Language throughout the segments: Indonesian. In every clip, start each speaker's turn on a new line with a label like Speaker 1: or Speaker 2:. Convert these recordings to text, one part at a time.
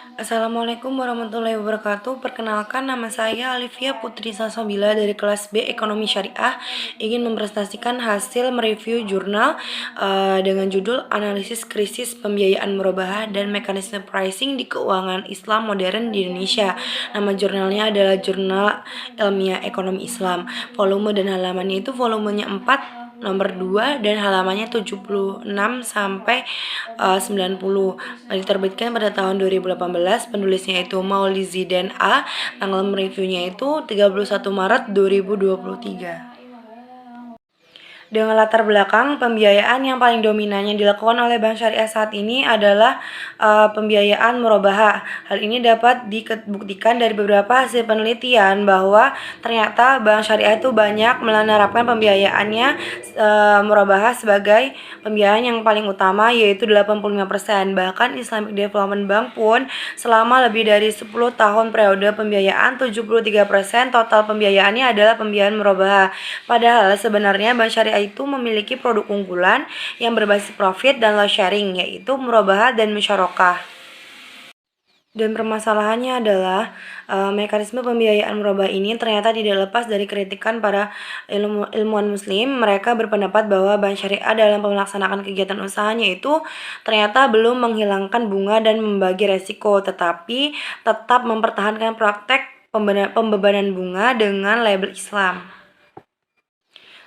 Speaker 1: Assalamualaikum warahmatullahi wabarakatuh. Perkenalkan, nama saya Alivia Putri Salsabila dari kelas B Ekonomi Syariah. Ingin mempresentasikan hasil mereview jurnal dengan judul Analisis Krisis Pembiayaan Murabahah dan Mekanisme Pricing di Keuangan Islam Modern di Indonesia. Nama jurnalnya adalah Jurnal Ilmiah Ekonomi Islam. Volume dan halamannya itu volumenya 4, nomor 2, dan halamannya 76 sampai 90. Diterbitkan pada tahun 2018. Penulisnya itu Mauli Ziden A. Tanggal mereviewnya itu 31 Maret 2023. Dengan latar belakang pembiayaan yang paling dominan yang dilakukan oleh Bank Syariah saat ini adalah pembiayaan murabahah. Hal ini dapat dibuktikan dari beberapa hasil penelitian bahwa ternyata Bank Syariah itu banyak menerapkan pembiayaannya murabahah sebagai pembiayaan yang paling utama, yaitu 85%. Bahkan Islamic Development Bank pun selama lebih dari 10 tahun periode pembiayaan, 73% total pembiayaannya adalah pembiayaan murabahah. Padahal sebenarnya Bank Syariah itu memiliki produk unggulan yang berbasis profit dan loss sharing, yaitu murabahah dan musyarakah. Dan permasalahannya adalah mekanisme pembiayaan murabahah ini ternyata tidak lepas dari kritikan para ilmuwan muslim. Mereka berpendapat bahwa Bank Syariah dalam melaksanakan kegiatan usahanya itu ternyata belum menghilangkan bunga dan membagi resiko, tetapi tetap mempertahankan praktek pembebanan bunga dengan label Islam.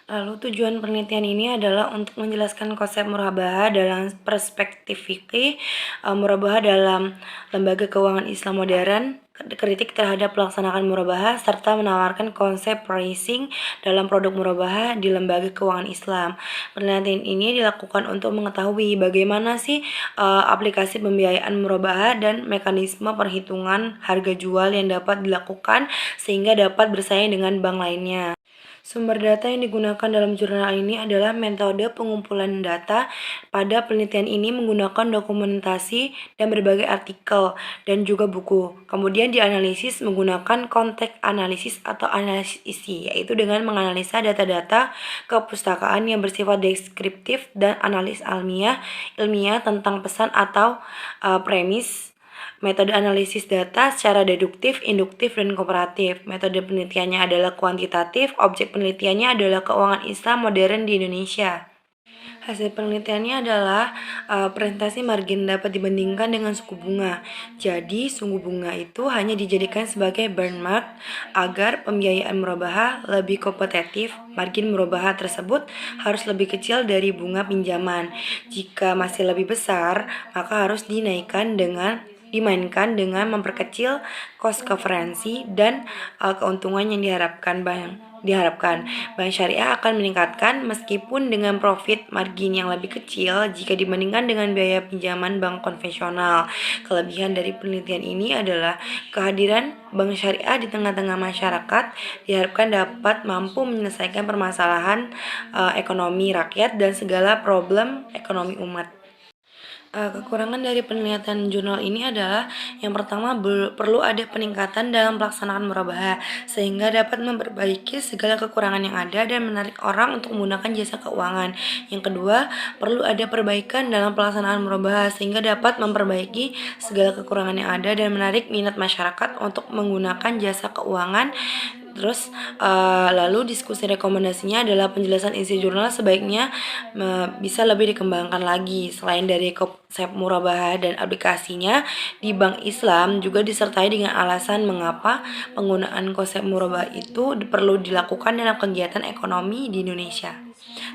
Speaker 1: Lalu tujuan penelitian ini adalah untuk menjelaskan konsep murabahah dalam perspektif fikih, murabahah dalam lembaga keuangan Islam modern, kritik terhadap pelaksanaan murabahah, serta menawarkan konsep pricing dalam produk murabahah di lembaga keuangan Islam. Penelitian ini dilakukan untuk mengetahui bagaimana sih aplikasi pembiayaan murabahah dan mekanisme perhitungan harga jual yang dapat dilakukan sehingga dapat bersaing dengan bank lainnya. Sumber data yang digunakan dalam jurnal ini adalah metode pengumpulan data. Pada penelitian ini menggunakan dokumentasi dan berbagai artikel dan juga buku. Kemudian dianalisis menggunakan konteks analisis atau analisis isi, yaitu dengan menganalisa data-data kepustakaan yang bersifat deskriptif dan analis ilmiah tentang pesan atau premis. Metode analisis data secara deduktif, induktif, dan komparatif. Metode penelitiannya adalah kuantitatif, objek penelitiannya adalah keuangan Islam modern di Indonesia. Hasil penelitiannya adalah presentasi margin dapat dibandingkan dengan suku bunga. Jadi, suku bunga itu hanya dijadikan sebagai benchmark agar pembiayaan murabahah lebih kompetitif. Margin murabahah tersebut harus lebih kecil dari bunga pinjaman. Jika masih lebih besar, maka harus dimainkan dengan memperkecil cost coverage dan keuntungan yang diharapkan Bank Syariah akan meningkatkan meskipun dengan profit margin yang lebih kecil jika dibandingkan dengan biaya pinjaman bank konvensional. Kelebihan dari penelitian ini adalah kehadiran Bank Syariah di tengah-tengah masyarakat diharapkan dapat mampu menyelesaikan permasalahan ekonomi rakyat dan segala problem ekonomi umat. Kekurangan dari penelitian jurnal ini adalah yang pertama, perlu ada peningkatan dalam pelaksanaan murabahah sehingga dapat memperbaiki segala kekurangan yang ada dan menarik orang untuk menggunakan jasa keuangan. Yang kedua, perlu ada perbaikan dalam pelaksanaan murabahah sehingga dapat memperbaiki segala kekurangan yang ada dan menarik minat masyarakat untuk menggunakan jasa keuangan. Terus lalu diskusi rekomendasinya adalah penjelasan isi jurnal sebaiknya bisa lebih dikembangkan lagi. Selain dari konsep murabahah dan aplikasinya di Bank Islam juga disertai dengan alasan mengapa penggunaan konsep murabahah itu perlu dilakukan dalam kegiatan ekonomi di Indonesia.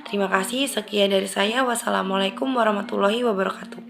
Speaker 1: Terima kasih, sekian dari saya. Wassalamualaikum warahmatullahi wabarakatuh.